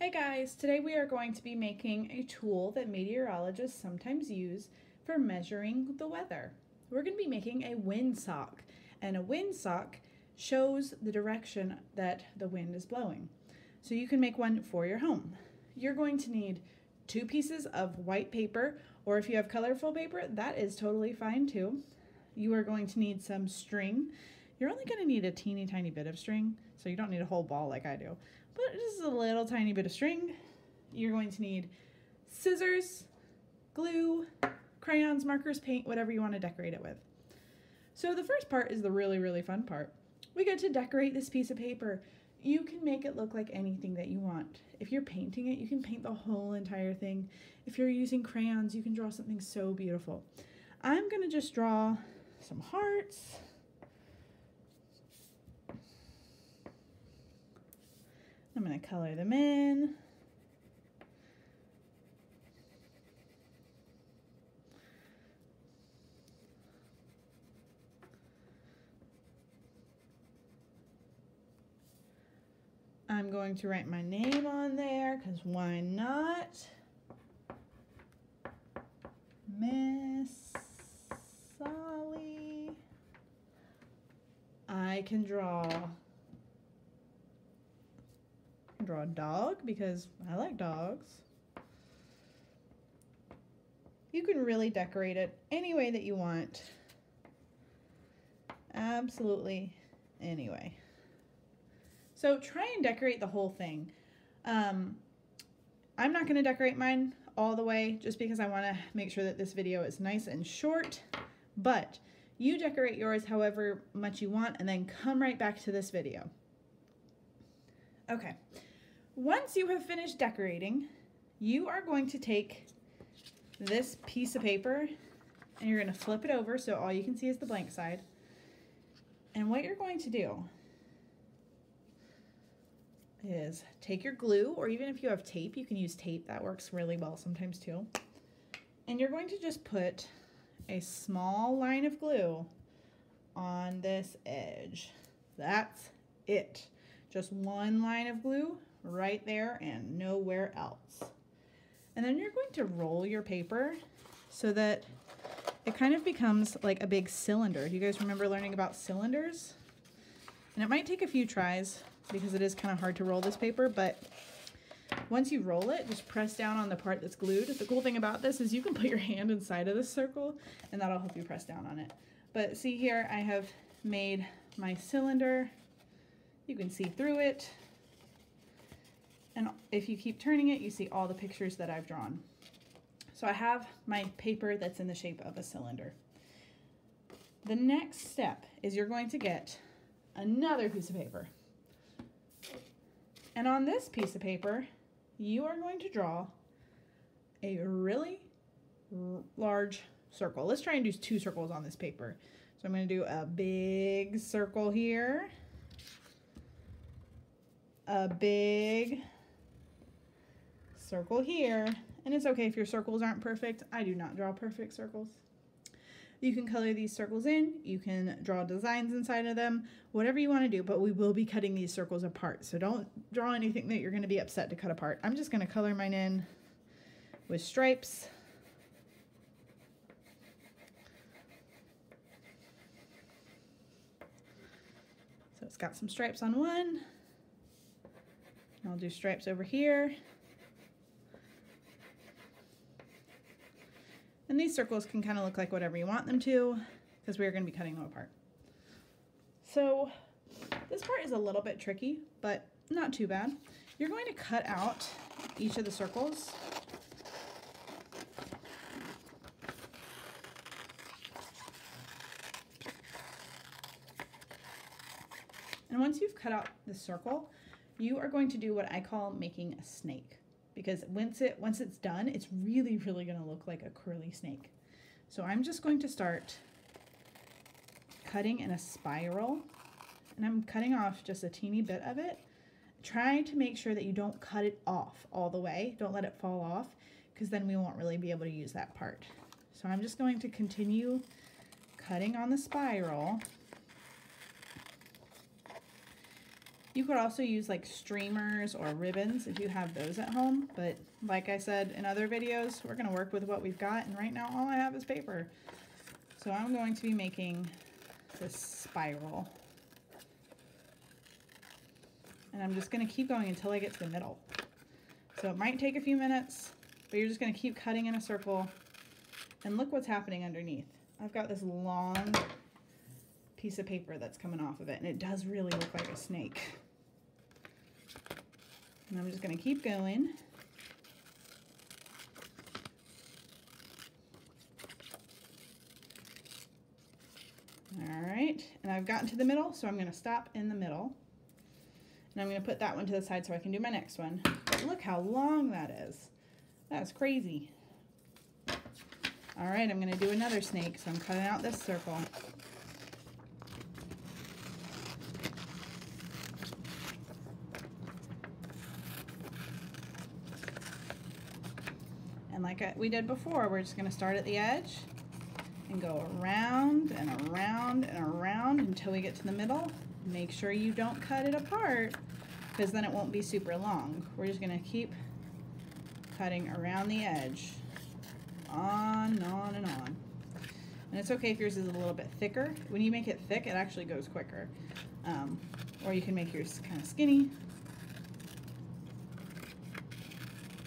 Hey guys, today we are going to be making a tool that meteorologists sometimes use for measuring the weather. We're going to be making a windsock, and a windsock shows the direction that the wind is blowing. So you can make one for your home. You're going to need 2 pieces of white paper, or if you have colorful paper, that is totally fine too. You are going to need some string. You're only going to need a teeny tiny bit of string, so you don't need a whole ball like I do, but just a little tiny bit of string. You're going to need scissors, glue, crayons, markers, paint, whatever you want to decorate it with. So the first part is the really fun part. We get to decorate this piece of paper. You can make it look like anything that you want. If you're painting it, you can paint the whole entire thing. If you're using crayons, you can draw something so beautiful. I'm going to just draw some hearts. I'm going to color them in. I'm going to write my name on there, because why not? Miss Sally. I can draw a dog because I like dogs. You can really decorate it any way that you want. Absolutely any way. So try and decorate the whole thing. I'm not going to decorate mine all the way just because I want to make sure that this video is nice and short, but you decorate yours however much you want and then come right back to this video. Okay. Once you have finished decorating, you are going to take this piece of paper and you're going to flip it over so all you can see is the blank side. And what you're going to do is take your glue, or even if you have tape, you can use tape. That works really well sometimes too. And you're going to just put a small line of glue on this edge. That's it. Just one line of glue right there and nowhere else. And then you're going to roll your paper so that it kind of becomes like a big cylinder. Do you guys remember learning about cylinders? And it might take a few tries because it is kind of hard to roll this paper, but once you roll it, just press down on the part that's glued. The cool thing about this is you can put your hand inside of this circle and that'll help you press down on it. But see here, I have made my cylinder. You can see through it. And if you keep turning it, you see all the pictures that I've drawn. So I have my paper that's in the shape of a cylinder. The next step is you're going to get another piece of paper. And on this piece of paper, you are going to draw a really large circle. Let's try and do 2 circles on this paper. So I'm going to do a big circle here, a big circle here, and it's okay if your circles aren't perfect. I do not draw perfect circles. You can color these circles in, you can draw designs inside of them, whatever you want to do, but we will be cutting these circles apart. So don't draw anything that you're going to be upset to cut apart. I'm just going to color mine in with stripes. So it's got some stripes on one. I'll do stripes over here. And these circles can kind of look like whatever you want them to, because we're going to be cutting them apart. So this part is a little bit tricky, but not too bad. You're going to cut out each of the circles. And once you've cut out the circle, you are going to do what I call making a snake. Because once it's done, it's really going to look like a curly snake. So I'm just going to start cutting in a spiral, and I'm cutting off just a teeny bit of it. Try to make sure that you don't cut it off all the way. Don't let it fall off, because then we won't really be able to use that part. So I'm just going to continue cutting on the spiral. You could also use like streamers or ribbons if you have those at home, but like I said in other videos, we're gonna work with what we've got, and right now all I have is paper. So I'm going to be making this spiral. And I'm just gonna keep going until I get to the middle. So it might take a few minutes, but you're just gonna keep cutting in a circle, and look what's happening underneath. I've got this long piece of paper that's coming off of it, and it does really look like a snake. And I'm just gonna keep going. All right, and I've gotten to the middle, so I'm gonna stop in the middle. And I'm gonna put that one to the side so I can do my next one. But look how long that is. That's crazy. All right, I'm gonna do another snake, so I'm cutting out this circle. And like we did before, we're just gonna start at the edge and go around and around and around until we get to the middle. Make sure you don't cut it apart, because then it won't be super long. We're just gonna keep cutting around the edge, on and on and on. And it's okay if yours is a little bit thicker. When you make it thick, it actually goes quicker. Or you can make yours kind of skinny.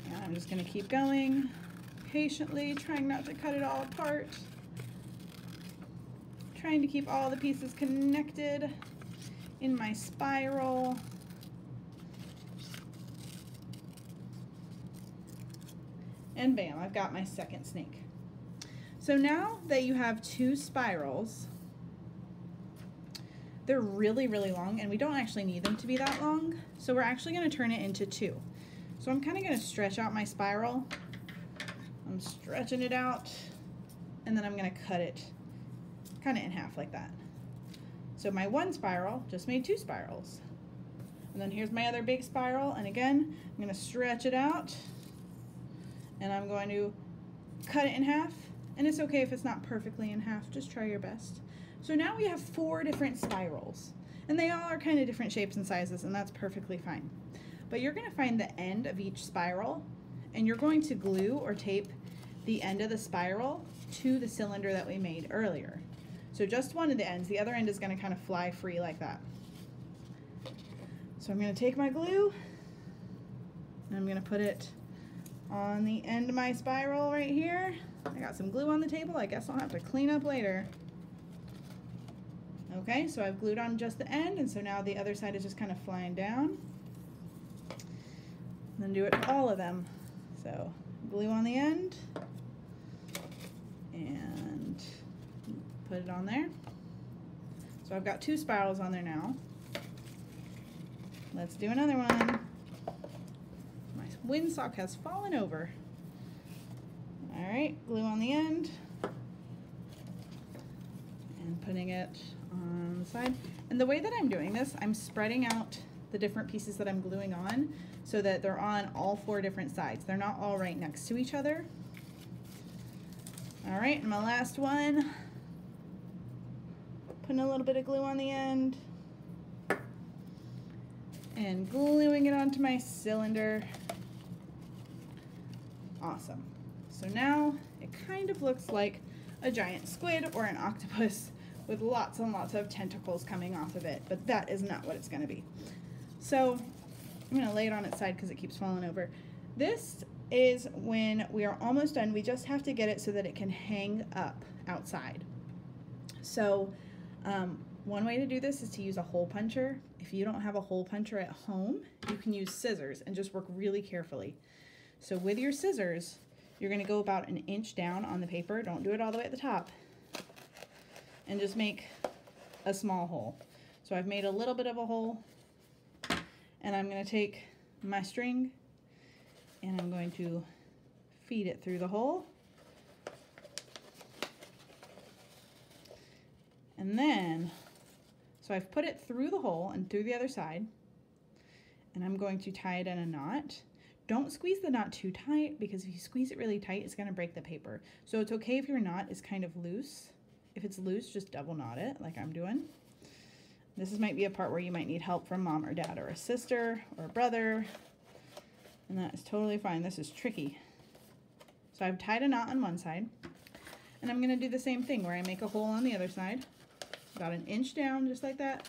And I'm just gonna keep going patiently, trying not to cut it all apart. Trying to keep all the pieces connected in my spiral. And bam, I've got my second snake. So now that you have two spirals, they're really, really long, and we don't actually need them to be that long. So we're actually gonna turn it into two. So I'm kinda gonna stretch out my spiral. I'm stretching it out, and then I'm gonna cut it kinda in half like that. So my one spiral just made two spirals. And then here's my other big spiral, and again, I'm gonna stretch it out, and I'm going to cut it in half. And it's okay if it's not perfectly in half, just try your best. So now we have 4 different spirals, and they all are kind of different shapes and sizes, and that's perfectly fine. But you're gonna find the end of each spiral, and you're going to glue or tape the end of the spiral to the cylinder that we made earlier. So just one of the ends, the other end is gonna kind of fly free like that. So I'm gonna take my glue, and I'm gonna put it on the end of my spiral right here. I got some glue on the table. I guess I'll have to clean up later. Okay, so I've glued on just the end, and so now the other side is just kind of flying down. And then do it to all of them. So glue on the end, and put it on there. So I've got 2 spirals on there now. Let's do another one. My windsock has fallen over. All right, glue on the end, and putting it on the side. And the way that I'm doing this, I'm spreading out the different pieces that I'm gluing on so that they're on all 4 different sides. They're not all right next to each other. All right, and my last one, putting a little bit of glue on the end and gluing it onto my cylinder. Awesome. So now it kind of looks like a giant squid or an octopus with lots and lots of tentacles coming off of it, but that is not what it's gonna be. So I'm gonna lay it on its side because it keeps falling over. This is when we are almost done. We just have to get it so that it can hang up outside. So one way to do this is to use a hole puncher. If you don't have a hole puncher at home, you can use scissors and just work really carefully. So with your scissors, you're gonna go about 1 inch down on the paper. Don't do it all the way at the top. And just make a small hole. So I've made a little bit of a hole, and I'm gonna take my string and I'm going to feed it through the hole. And then, so I've put it through the hole and through the other side, and I'm going to tie it in a knot. Don't squeeze the knot too tight, because if you squeeze it really tight, it's gonna break the paper. So it's okay if your knot is kind of loose. If it's loose, just double knot it like I'm doing. This might be a part where you might need help from mom or dad or a sister or a brother, and that is totally fine. This is tricky. So I've tied a knot on one side, and I'm gonna do the same thing where I make a hole on the other side, about an inch down, just like that,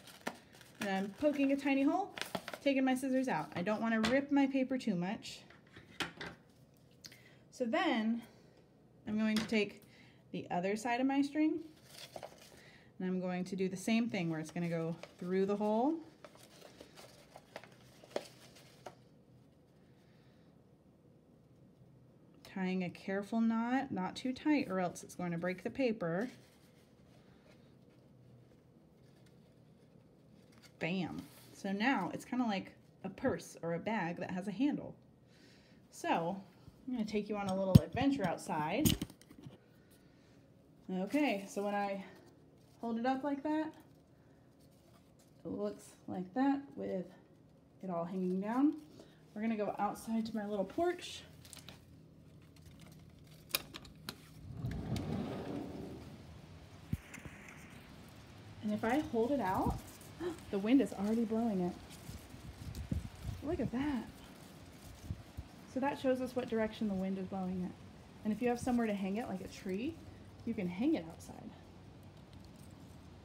and I'm poking a tiny hole, taking my scissors out. I don't wanna rip my paper too much. So then I'm going to take the other side of my string, and I'm going to do the same thing where it's going to go through the hole. Tying a careful knot, not too tight or else it's going to break the paper. Bam. So now it's kind of like a purse or a bag that has a handle. So I'm going to take you on a little adventure outside. Okay, so when I hold it up like that, it looks like that with it all hanging down. We're going to go outside to my little porch. And if I hold it out, the wind is already blowing it. Look at that. So that shows us what direction the wind is blowing it. And if you have somewhere to hang it, like a tree, you can hang it outside.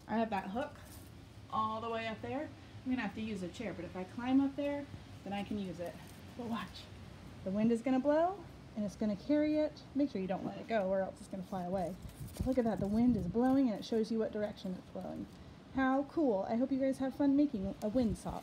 I have that hook all the way up there. I'm gonna have to use a chair, but if I climb up there, then I can use it. But watch, the wind is gonna blow and it's gonna carry it. Make sure you don't let it go or else it's gonna fly away. But look at that, the wind is blowing and it shows you what direction it's blowing. How cool. I hope you guys have fun making a wind sock.